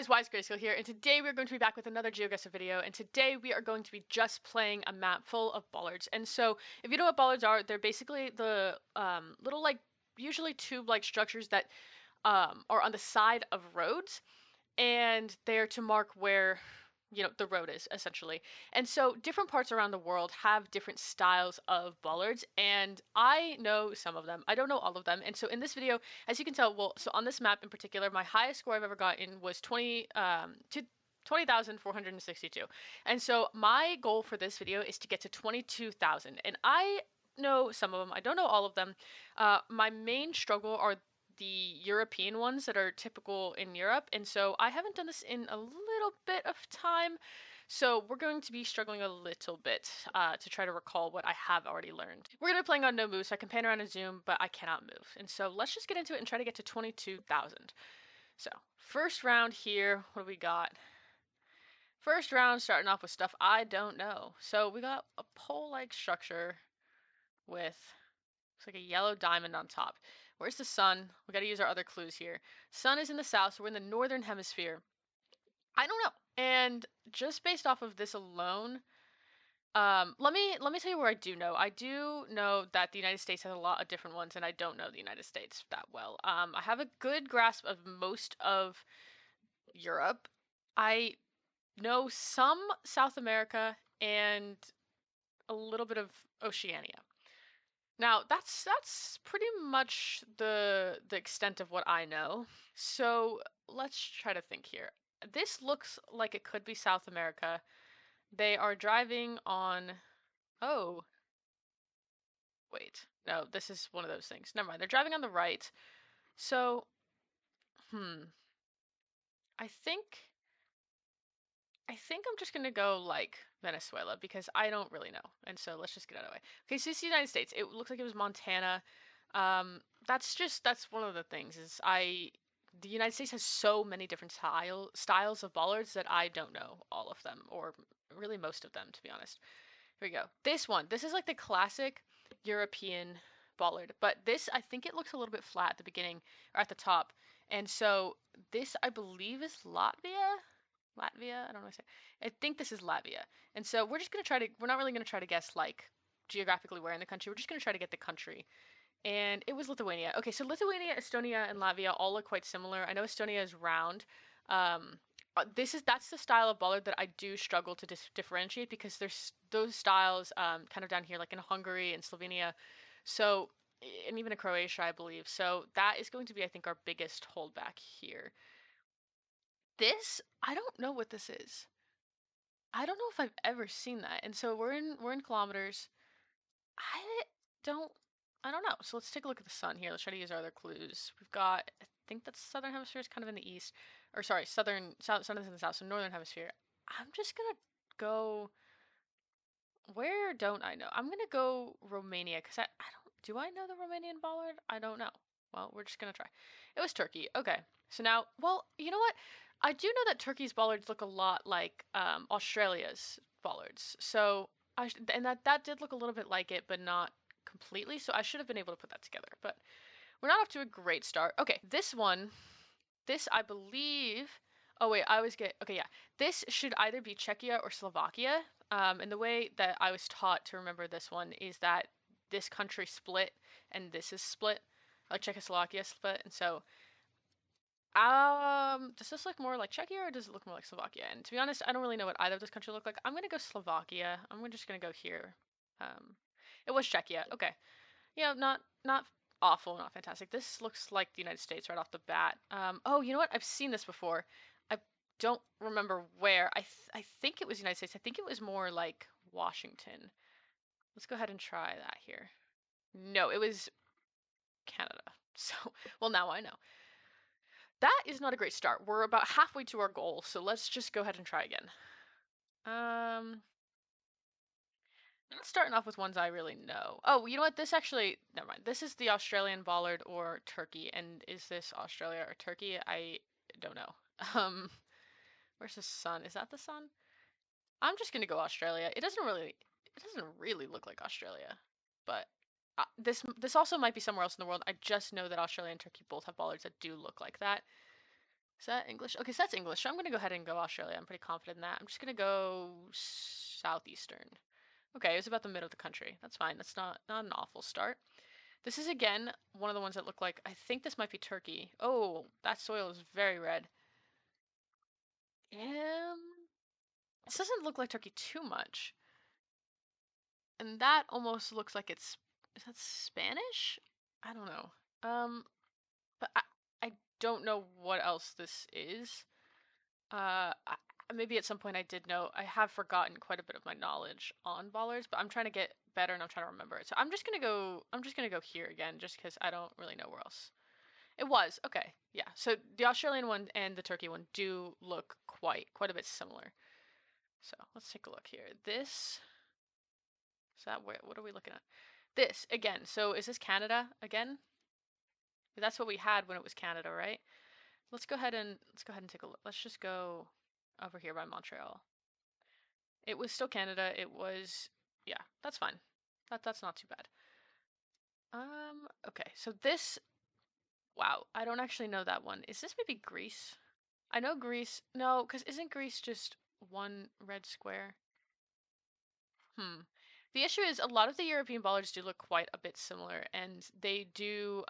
It's Wise Grayscale here, and today we're going to be back with another GeoGuessr video, and today we are going to be just playing a map full of bollards. And so, if you know what bollards are, they're basically the little, usually tube-like structures that are on the side of roads, and they're to mark where the road is essentially. And so different parts around the world have different styles of bollards, and I know some of them. I don't know all of them. And so in this video, as you can tell, well, so on this map in particular, my highest score I've ever gotten was 20,462. And so my goal for this video is to get to 22,000. And I know some of them. I don't know all of them. My main struggle are the European ones that are typical in Europe, and so I haven't done this in a little bit of time, so we're going to be struggling a little bit to try to recall what I have already learned. We're going to be playing on no move, so I can pan around and zoom, but I cannot move, and so let's just get into it and try to get to 22,000. So, first round here, what do we got? First round starting off with stuff I don't know. So we got a pole-like structure with looks like a yellow diamond on top. Where's the sun? We gotta use our other clues here. Sun is in the south, so we're in the northern hemisphere. I don't know. And just based off of this alone, let me tell you where I do know. I do know that the United States has a lot of different ones, and I don't know the United States that well. I have a good grasp of most of Europe. I know some South America and a little bit of Oceania. Now, that's pretty much the extent of what I know. So, let's try to think here. This looks like it could be South America. They are driving on Oh, wait. No, this is one of those things. Never mind. They're driving on the right. So, hmm. I think I think I'm just gonna go like Venezuela because I don't really know. And so let's just get out of the way. Okay, so it's the United States. It looks like it was Montana. That's one of the things is the United States has so many different styles of bollards that I don't know all of them, or really most of them, to be honest. Here we go. This is like the classic European bollard, but this, I think it looks a little bit flat at the beginning or at the top. And so this, I believe, is Latvia. Latvia? I don't know what to say. I think this is Latvia. And so we're not really gonna try to guess like geographically where in the country. We're just gonna try to get the country. And it was Lithuania. Okay, so Lithuania, Estonia, and Latvia all look quite similar. I know Estonia is round. Um, that's the style of bollard that I do struggle to differentiate because there's those styles kind of down here, like in Hungary and Slovenia. So, and even in Croatia, I believe. So that is going to be, I think, our biggest holdback here. This, I don't know what this is. I don't know if I've ever seen that. And so we're in kilometers. I don't I don't know. So let's take a look at the sun here. Let's try to use our other clues. We've got, I think that's southern hemisphere is kind of in the east, or sorry, sun is in the south, so northern hemisphere. I'm just gonna go. Where don't I know? I'm gonna go Romania because I don't. Do I know the Romanian bollard? I don't know. Well, we're just gonna try. It was Turkey. Okay. So now, well, you know what? I do know that Turkey's bollards look a lot like Australia's bollards. So and that did look a little bit like it, but not completely. So I should have been able to put that together. But we're not off to a great start. Okay, this I believe. Oh wait, I always get. Okay, yeah. This should either be Czechia or Slovakia. And the way that I was taught to remember this one is that this country split and this is split, like Czechoslovakia split. And so, does this look more like Czechia or does it look more like Slovakia? And to be honest, I don't really know what either of those countries look like. I'm gonna go Slovakia. I'm just gonna go here. Um, it was Czechia. Okay. Yeah, not awful, not fantastic. This looks like the United States right off the bat. Oh, you know what? I've seen this before. I don't remember where. I think it was United States. I think it was more like Washington. Let's go ahead and try that here. No, it was Canada. So, well, now I know. That is not a great start. We're about halfway to our goal, so let's just go ahead and try again. Not starting off with ones I really know. Oh, you know what? This actually, never mind. This is the Australian bollard or turkey. And is this Australia or Turkey? I don't know. Um, where's the sun? Is that the sun? I'm just gonna go Australia. It doesn't really look like Australia, but this also might be somewhere else in the world. I just know that Australia and Turkey both have bollards that do look like that. Is that English? Okay, so that's English. So I'm gonna go ahead and go Australia. I'm pretty confident in that. I'm just gonna go southeastern. Okay, it was about the middle of the country. That's fine. That's not an awful start. This is again one of the ones that look like, I think this might be Turkey. Oh, that soil is very red. This doesn't look like Turkey too much. And that almost looks like is that Spanish? I don't know. But I don't know what else this is. Maybe at some point I did know. I have forgotten quite a bit of my knowledge on bollards, but I'm trying to get better and I'm trying to remember it. So I'm just gonna go here again, just because I don't really know where else. It was okay, yeah. So the Australian one and the Turkey one do look quite a bit similar. So let's take a look here. This is that what are we looking at? This again. So is this Canada again? That's what we had when it was Canada, right? Let's go ahead and take a look. Let's just go over here by Montreal. It was still Canada. It was, yeah, that's fine. That's not too bad. Okay, so this, wow, I don't actually know that one. Is this maybe Greece? I know Greece. No, because isn't Greece just one red square? Hmm. The issue is a lot of the European bollards do look quite a bit similar, and they do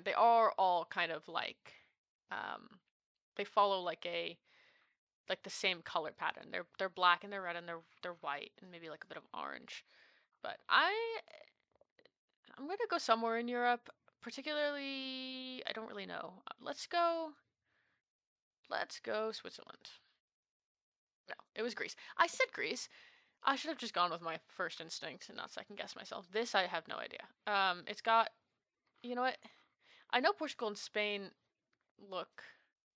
they are all kind of like um they follow like the same color pattern. They're black and they're red and they're white and maybe like a bit of orange. But I'm gonna go somewhere in Europe. Particularly, I don't really know. Let's go Switzerland. No, it was Greece. I said Greece. I should have just gone with my first instinct and not second guess myself. This I have no idea. It's got, you know what? I know Portugal and Spain look.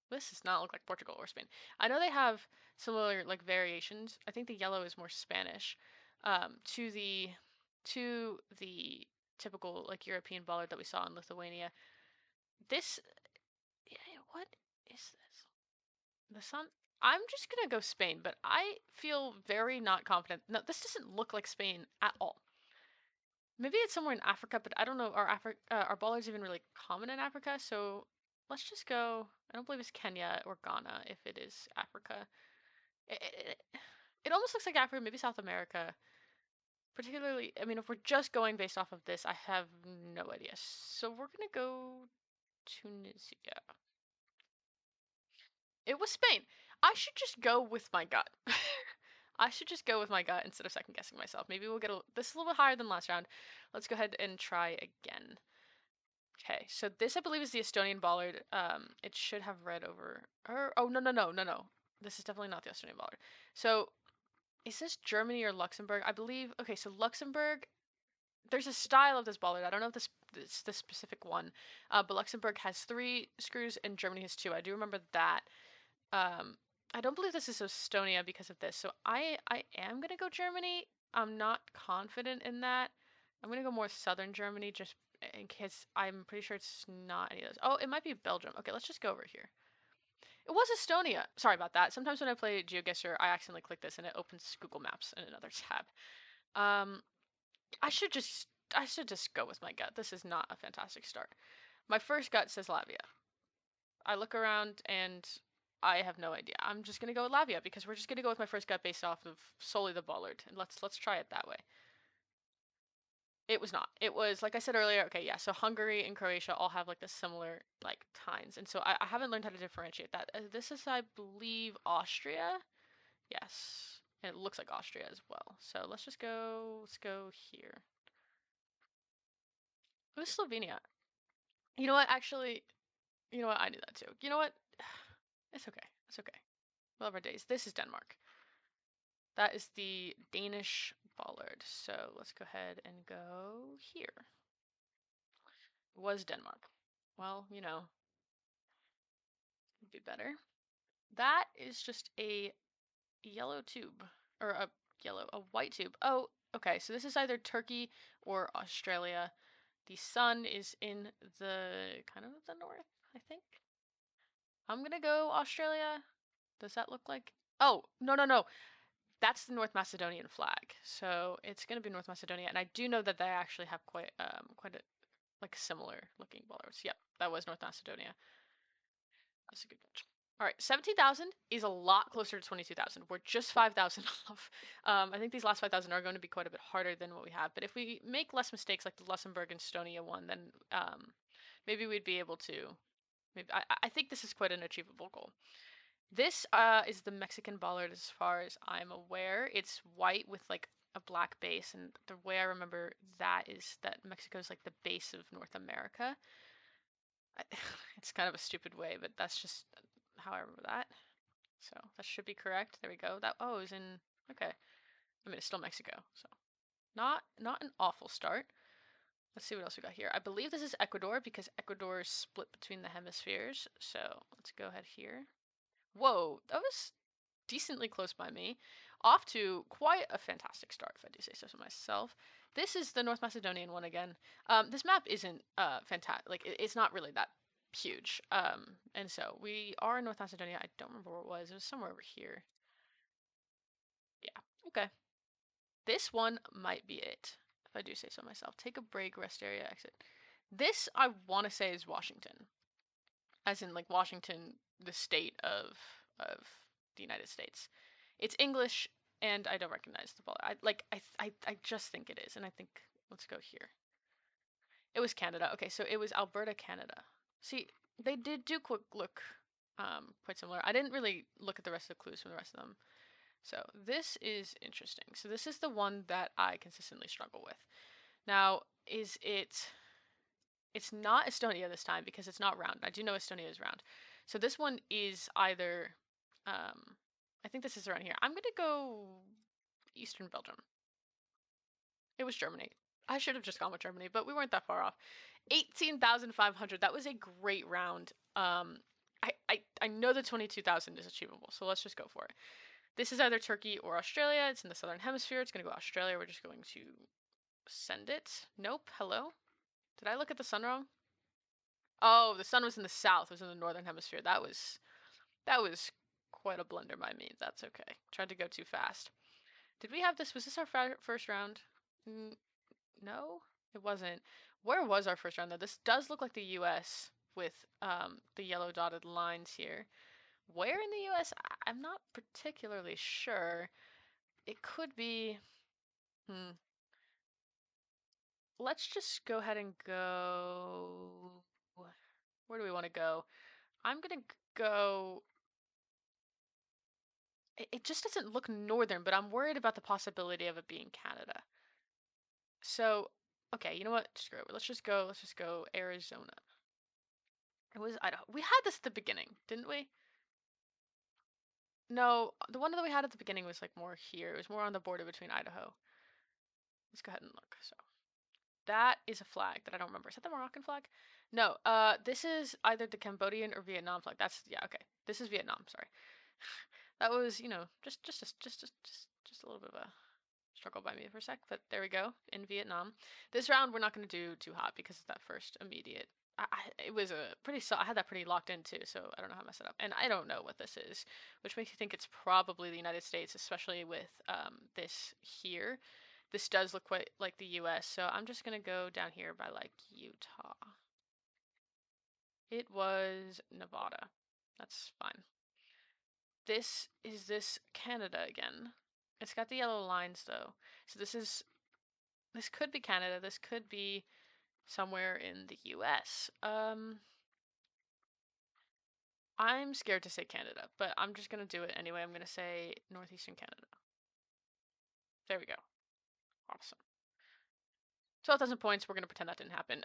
This does not look like Portugal or Spain. I know they have similar like variations. I think the yellow is more Spanish, to the typical like European bollard that we saw in Lithuania. This, yeah, what is this? The sun. I'm just gonna go Spain, but I feel very not confident. No, this doesn't look like Spain at all. Maybe it's somewhere in Africa, but I don't know. Are bollards even really common in Africa? So let's just go. I don't believe it's Kenya or Ghana if it is Africa. It, it, it almost looks like Africa, maybe South America. Particularly, I mean, if we're just going based off of this, I have no idea. So we're gonna go Tunisia. It was Spain. I should just go with my gut. I should just go with my gut instead of second guessing myself. Maybe we'll get this is a little bit higher than last round. Let's go ahead and try again. Okay, so this I believe is the Estonian bollard. It should have red over. Or oh no. This is definitely not the Estonian bollard. So is this Germany or Luxembourg? I believe. Okay, so Luxembourg. There's a style of this bollard. I don't know if this the specific one, but Luxembourg has 3 screws and Germany has 2. I do remember that. Um, I don't believe this is Estonia because of this. So I am gonna go Germany. I'm not confident in that. I'm gonna go more southern Germany just in case. I'm pretty sure it's not any of those. Oh, it might be Belgium. Okay, let's just go over here. It was Estonia. Sorry about that. Sometimes when I play GeoGuessr, I accidentally click this and it opens Google Maps in another tab. Um, I should just go with my gut. This is not a fantastic start. My first gut says Latvia. I look around and I have no idea. I'm just gonna go with Latvia because we're just gonna go with my first gut based off of solely the bollard, and let's try it that way. It was not. It was like I said earlier. Okay, yeah. So Hungary and Croatia all have like the similar like tines, and so I haven't learned how to differentiate that. This is, I believe, Austria. Yes, and it looks like Austria as well. So let's just go. Let's go here. It was Slovenia. You know what? Actually, you know what? I knew that too. You know what? It's okay. It's okay. We'll have our days. This is Denmark. That is the Danish bollard. So let's go ahead and go here. It was Denmark. Well, it'd be better. That is just a yellow tube. Or a white tube. Oh, okay. So this is either Turkey or Australia. The sun is in the kind of the north, I think. I'm gonna go Australia. Does that look like? Oh, no. That's the North Macedonian flag. So it's gonna be North Macedonia, and I do know that they actually have quite a like similar looking bollards. Yep, that was North Macedonia. That's a good catch. All right, 17,000 is a lot closer to 22,000. We're just 5,000 off. I think these last 5,000 are going to be quite a bit harder than what we have. But if we make less mistakes like the Luxembourg and Estonia one, then maybe we'd be able to. Maybe I think this is quite an achievable goal. This is the Mexican bollard as far as I'm aware. It's white with like a black base, and the way I remember that is that Mexico is like the base of North America. It's kind of a stupid way, but that's just how I remember that. So that should be correct. There we go. That it was in okay. I mean, it's still Mexico, so not an awful start. Let's see what else we got here. I believe this is Ecuador because Ecuador is split between the hemispheres. So let's go ahead here. Whoa, that was decently close by me. Off to quite a fantastic start, if I do say so myself. This is the North Macedonian one again. This map isn't fantastic. Like it's not really that huge. And so we are in North Macedonia. I don't remember where it was. It was somewhere over here. Yeah. Okay. This one might be it, if I do say so myself. Take a break, rest area, exit. This I want to say is Washington, as in like Washington, the state of the United States. It's English, and I don't recognize the ball. I just think it is, and I think let's go here. It was Canada. Okay, so it was Alberta, Canada. See, they did do quick look quite similar. I didn't really look at the rest of the clues from the rest of them. So this is interesting. So this is the one that I consistently struggle with. Now, is it it's not Estonia this time because it's not round. I do know Estonia is round. So this one is either I think this is around here. I'm gonna go Eastern Belgium. It was Germany. I should have just gone with Germany, but we weren't that far off. 18,500. That was a great round. I know the 22,000 is achievable, so let's just go for it. This is either Turkey or Australia. It's in the southern hemisphere. It's going to go Australia. We're just going to send it. Nope. Hello? Did I look at the sun wrong? Oh, the sun was in the south. It was in the northern hemisphere. That was quite a blunder by me. That's okay. Tried to go too fast. Did we have this? Was this our first round? No, it wasn't. Where was our first round though? This does look like the U.S. with the yellow dotted lines here. Where in the U.S.? I'm not particularly sure. It could be. Hmm. Let's just go ahead and go. Where do we want to go? I'm gonna go. It just doesn't look northern, but I'm worried about the possibility of it being Canada. So, okay, you know what? Screw it. Let's just go. Let's just go Arizona. It was Idaho. We had this at the beginning, didn't we? No, the one that we had at the beginning was like more here. It was more on the border between Idaho. Let's go ahead and look. So that is a flag that I don't remember. Is that the Moroccan flag? No. This is either the Cambodian or Vietnam flag. That's yeah. Okay, this is Vietnam. Sorry. That was just a little bit of a struggle by me for a sec, but there we go in Vietnam. This round we're not going to do too hot because of that first immediate. It was a pretty. I had that pretty locked in too, so I don't know how to mess it up. And I don't know what this is, which makes you think it's probably the United States, especially with this here. This does look quite like the U.S., so I'm just gonna go down here by like Utah. It was Nevada. That's fine. This Canada again. It's got the yellow lines though. So this could be Canada. This could be somewhere in the US. I'm scared to say Canada, but I'm just going to do it anyway. I'm going to say northeastern Canada. There we go. Awesome. 12,000 points. We're going to pretend that didn't happen.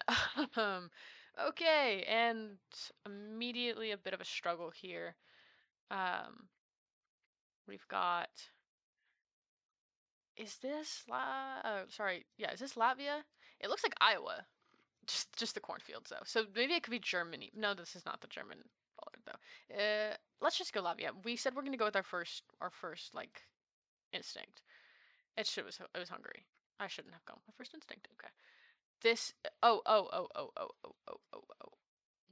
Okay, and immediately a bit of a struggle here. We've got is this sorry, yeah, is this Latvia? It looks like Iowa. Just the cornfields though. So maybe it could be Germany. No, this is not the German bollard though. Let's just go Latvia. We said we're gonna go with our first like instinct. It was Hungary. I shouldn't have gone with my first instinct. Okay. This oh.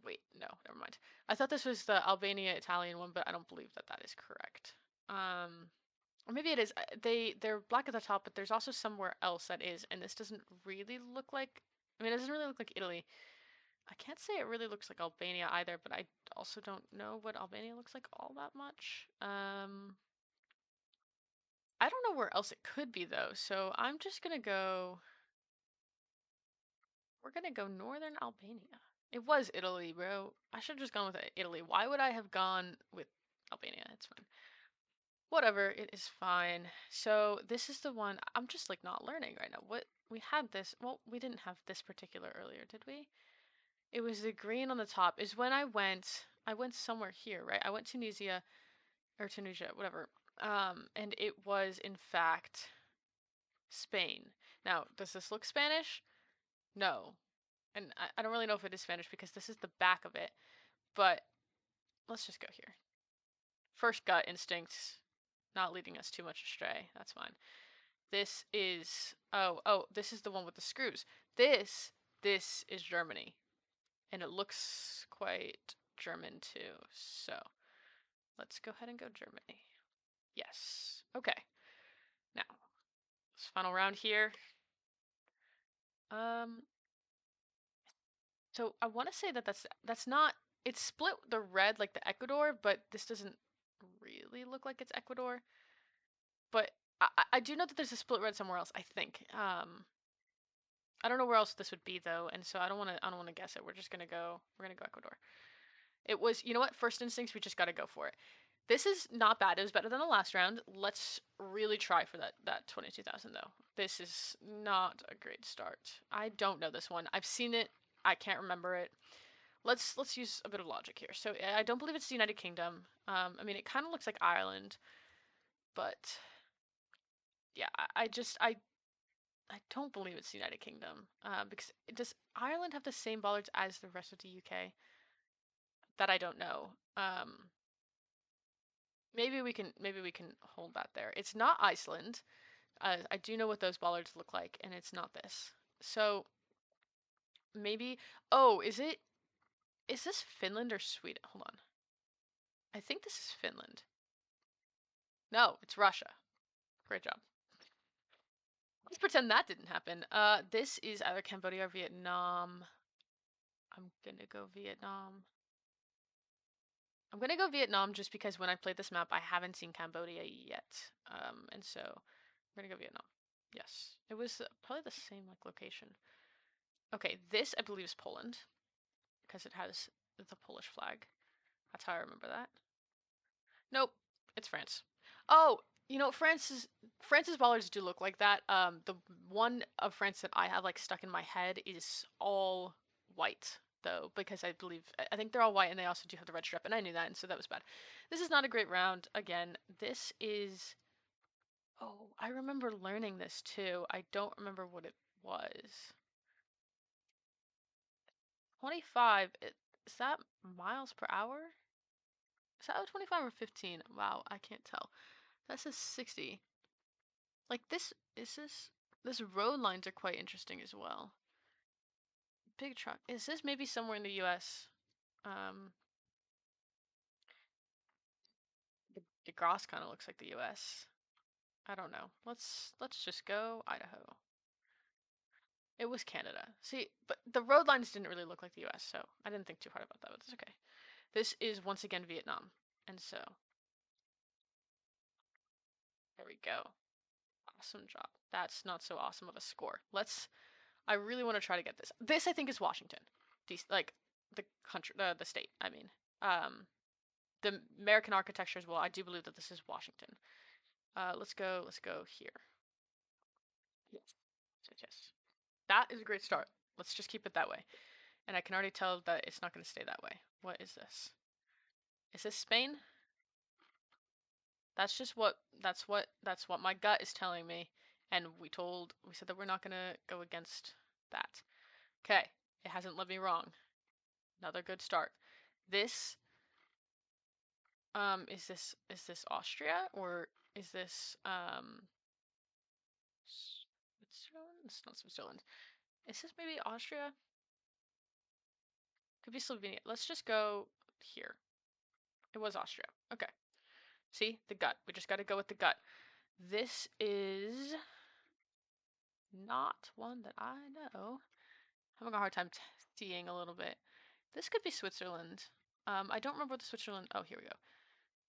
Wait, no, never mind. I thought this was the Albania Italian one, but I don't believe that that is correct. Or maybe it is. They're black at the top, but there's also somewhere else that is, and this doesn't really look like. I mean, it doesn't really look like Italy. I can't say it really looks like Albania either, but I also don't know what Albania looks like all that much. I don't know where else it could be though, so I'm just gonna go. We're gonna go northern Albania. It was Italy, bro. I should have just gone with Italy. Why would I have gone with Albania? It's fine. Whatever, it is fine. So this is the one. I'm just like not learning right now. What we had this. Well, we didn't have this particular earlier, did we? It was the green on the top. Is when I went. I went somewhere here, right? I went Tunisia or Tunisia, whatever. And it was in fact Spain. Now, does this look Spanish? No. And I don't really know if it is Spanish because this is the back of it. But let's just go here. First gut instincts, not leading us too much astray. That's fine. This is this is the one with the screws. This is Germany, and it looks quite German too. So let's go ahead and go Germany. Yes. Okay. Now, this final round here. Um, so I want to say that that's not. It's split the red like the Ecuador, but this doesn't really look like it's Ecuador. But I do know that there's a split red somewhere else. I think. I don't know where else this would be though, and so I don't want to guess it. We're gonna go Ecuador. It was, you know what? First instincts, we just got to go for it. This is not bad. It was better than the last round. Let's really try for that 22,000 though. This is not a great start. I don't know this one. I've seen it. I can't remember it. Let's use a bit of logic here. So I don't believe it's the United Kingdom. I mean, it kind of looks like Ireland, but yeah, I don't believe it's the United Kingdom. Because does Ireland have the same bollards as the rest of the UK? That I don't know. Maybe we can hold that there. It's not Iceland. I do know what those bollards look like, and it's not this. So maybe. Oh, is it? Is this Finland or Sweden? Hold on. I think this is Finland. No, it's Russia. Great job. Let's pretend that didn't happen. This is either Cambodia or Vietnam. I'm gonna go Vietnam. I'm gonna go Vietnam just because when I played this map, I haven't seen Cambodia yet. And so I'm gonna go Vietnam. Yes, it was probably the same like location. Okay, this I believe is Poland because it has the Polish flag. That's how I remember that. Nope, it's France. Oh, you know, France's bollards do look like that. The one of France that I have like stuck in my head is all white though, because I think they're all white and they also do have the red strip, and I knew that, and so that was bad. This is not a great round. Again, this is. Oh, I remember learning this too. I don't remember what it was. 25. Is that miles per hour? Is that 25 or 15? Wow, I can't tell. That says 60. Like this road lines are quite interesting as well. Big truck. Is this maybe somewhere in the US? Um the grass kind of looks like the US. I don't know. Let's just go Idaho. It was Canada. See, but the road lines didn't really look like the US, so I didn't think too hard about that, but it's okay. This is once again Vietnam. And so there we go. Awesome job. That's not so awesome of a score. I really want to try to get this. This I think is Washington. Like the country, the state. I mean, um, the American architecture as well. I do believe that this is Washington. Let's go. Let's go here. Yes. Yes. Yes. That is a great start. Let's just keep it that way. And I can already tell that it's not going to stay that way. What is this? Is this Spain? That's just what that's what my gut is telling me. And we said that we're not gonna go against that. Okay, it hasn't led me wrong. Another good start. This is this Austria or is this Switzerland? It's not Switzerland. Is this maybe Austria? Could be Slovenia. Let's just go here. It was Austria. Okay. See, the gut. We just got to go with the gut. This is not one that I know. having a hard time seeing a little bit. This could be Switzerland. I don't remember what the Switzerland. Oh, here we go.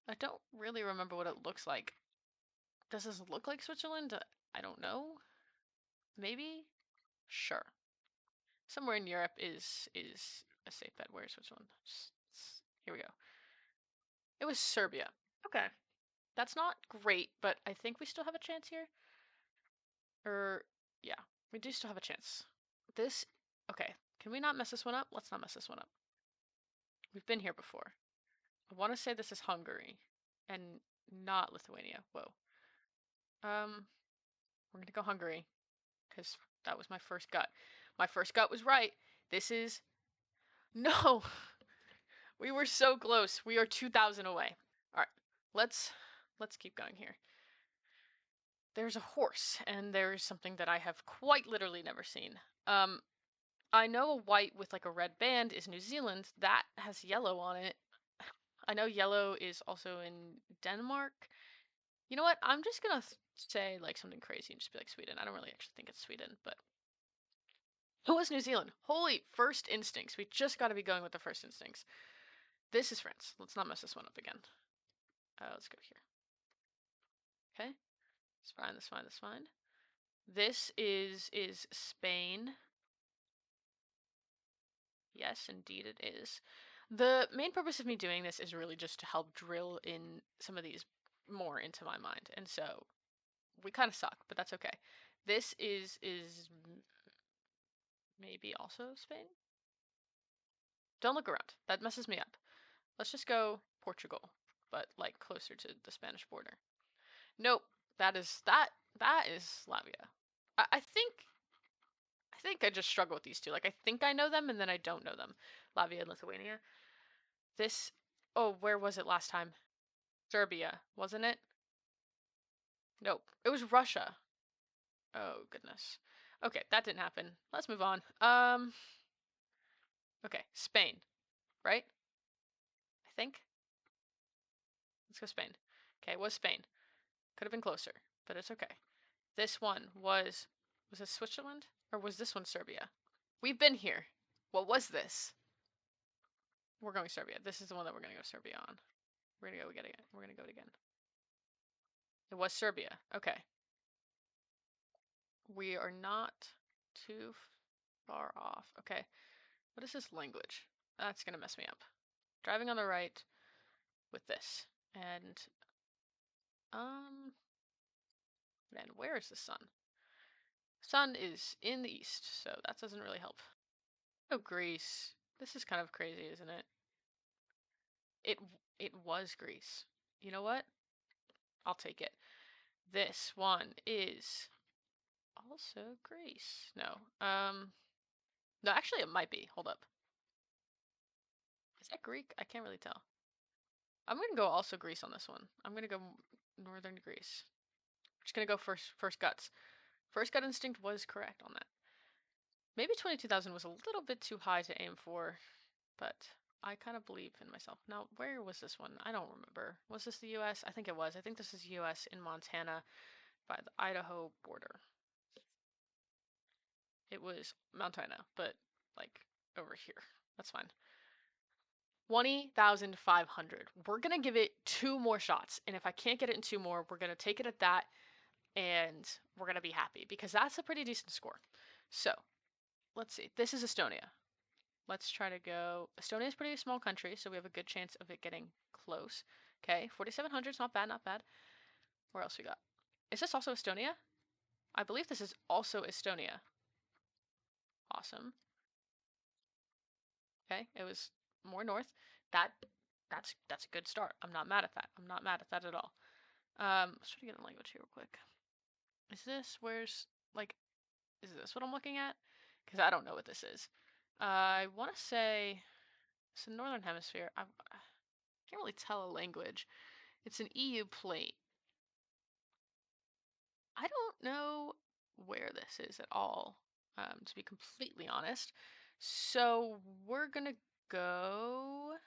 I don't really remember what it looks like. Does this look like Switzerland? I don't know. Maybe. Sure. Somewhere in Europe is a safe bet. Where's Switzerland? Here we go. It was Serbia. Okay. That's not great, but I think we still have a chance here. Yeah, we do still have a chance. This, okay. Can we not mess this one up? Let's not mess this one up. We've been here before. I want to say this is Hungary and not Lithuania. Whoa. We're gonna go Hungary because that was my first gut. My first gut was right. This is no. We were so close. We are 2,000 away. All right, let's keep going here. There's a horse, and there's something that I have quite literally never seen. I know a white with like a red band is New Zealand. That has yellow on it. I know yellow is also in Denmark. You know what? I'm just gonna say like something crazy and just be like Sweden. I don't really actually think it's Sweden, but who was New Zealand? Holy first instincts. We just got to be going with the first instincts. This is France. Let's not mess this one up again. Let's go here. Okay. It's fine. That's fine. That's fine. This is Spain. Yes, indeed it is. The main purpose of me doing this is really just to help drill in some of these more into my mind. And so we kind of suck, but that's okay. This is maybe also Spain? Don't look around. That messes me up. Let's just go Portugal, but like closer to the Spanish border. Nope. That is Slavia. I think I just struggle with these two. Like I think I know them and then I don't know them. Latvia and Lithuania. This oh, where was it last time? Serbia, wasn't it? Nope. It was Russia. Oh goodness. Okay, that didn't happen. Let's move on. Okay, Spain, right? I think. Let's go Spain. Okay, it was Spain. Could have been closer, but it's okay. This one was this Switzerland? Or was this one Serbia? We've been here. What was this? We're going Serbia. This is the one that we're gonna go Serbia on. We're gonna go again. We're gonna go it again. It was Serbia. Okay. We are not too far off. Okay. What is this language? That's gonna mess me up. Driving on the right with this. And man, where is the sun? Sun is in the east, so that doesn't really help. Oh, Greece. This is kind of crazy, isn't it? It it was Greece. You know what? I'll take it. This one is also Greece. No. No, actually it might be. Hold up. Is that Greek? I can't really tell. I'm gonna go also Greece on this one. I'm gonna go northern Greece. I'm just gonna go first guts. First gut instinct was correct on that. Maybe 22,000 was a little bit too high to aim for, but I kind of believe in myself. Now, where was this one? I don't remember. Was this the US? I think it was. I think this is US in Montana by the Idaho border. It was Montana, but like over here. That's fine. 20,500. We're going to give it two more shots. And if I can't get it in two more, we're going to take it at that and we're going to be happy because that's a pretty decent score. So let's see. This is Estonia. Let's try to go. Estonia is a pretty small country, so we have a good chance of it getting close. Okay, 4,700 is not bad, not bad. Where else we got? Is this also Estonia? I believe this is also Estonia. Awesome. Okay, it was more north. That's a good start. I'm not mad at that. I'm not mad at that at all. Let's try to get a language here real quick. Is this where's like is this what I'm looking at? Because I don't know what this is. I want to say it's the northern hemisphere. I can't really tell a language. It's an EU plate. I don't know where this is at all, to be completely honest. So we're gonna go.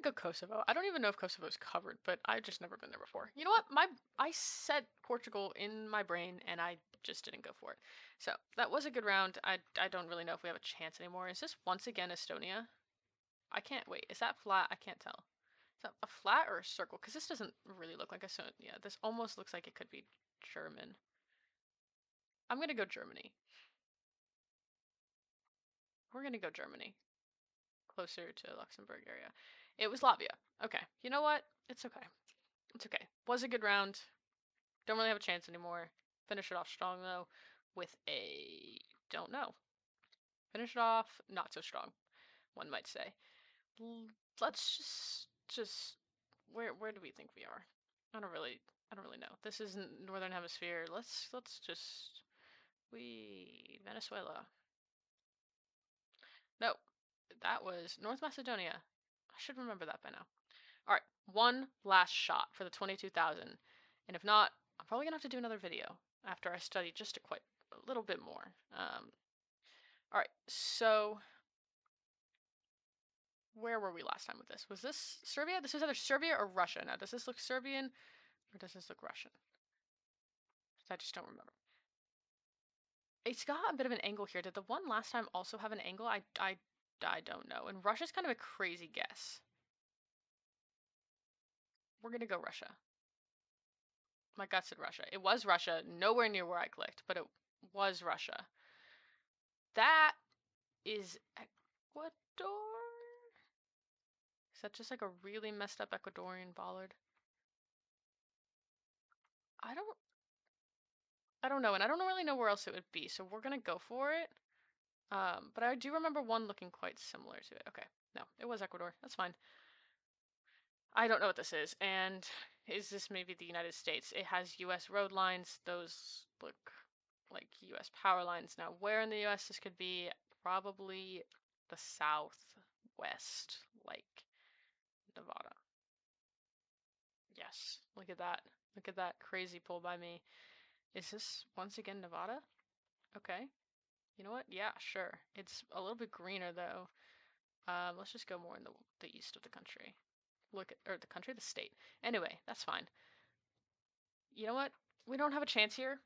Go Kosovo. I don't even know if Kosovo's covered, but I've just never been there before. You know what? I set Portugal in my brain and I just didn't go for it. So that was a good round. I don't really know if we have a chance anymore. Is this once again Estonia? I can't wait. Is that flat? I can't tell. Is that a flat or a circle? Because this doesn't really look like Estonia. This almost looks like it could be German. I'm gonna go Germany. We're gonna go Germany. Closer to Luxembourg area. It was Latvia. Okay. You know what? It's okay. It's okay. Was a good round. Don't really have a chance anymore. Finish it off strong though with a don't know. Finish it off not so strong, one might say. Let's just where do we think we are? I don't really know. This isn't Northern Hemisphere. Let's just we Venezuela. No, that was North Macedonia. I should remember that by now. All right, one last shot for the 22,000. And if not, I'm probably gonna have to do another video after I study just a little bit more. All right, so where were we last time with this? Was this Serbia? This is either Serbia or Russia. Now, does this look Serbian or does this look Russian? I just don't remember. It's got a bit of an angle here. Did the one last time also have an angle? I don't know. And Russia's kind of a crazy guess. We're gonna go Russia. My gut said Russia. It was Russia, nowhere near where I clicked, but it was Russia. That is Ecuador? Is that just like a really messed up Ecuadorian bollard? I don't I don't know, and I don't really know where else it would be, so we're gonna go for it. But I do remember one looking quite similar to it. Okay, no, it was Ecuador. That's fine. I don't know what this is, and is this maybe the United States? It has U.S. road lines. Those look like U.S. power lines. Now, where in the U.S. this could be? Probably the southwest, like Nevada. Yes, look at that. Look at that crazy pull by me. Is this once again Nevada? Okay. You know what? Yeah, sure. It's a little bit greener though. Let's just go more in the east of the country. Look at or the country, the state. Anyway, that's fine. You know what? We don't have a chance here,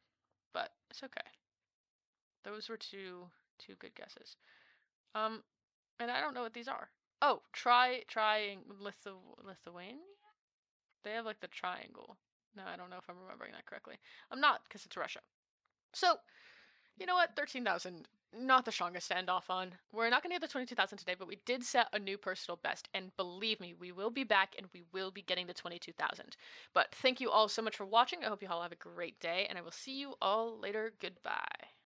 but it's okay. Those were two good guesses. Um, and I don't know what these are. Oh, trying Lithuania. They have like the triangle. No, I don't know if I'm remembering that correctly. I'm not, because it's Russia. So, you know what? 13,000. Not the strongest standoff on. We're not going to get the 22,000 today, but we did set a new personal best. And believe me, we will be back and we will be getting the 22,000. But thank you all so much for watching. I hope you all have a great day, and I will see you all later. Goodbye.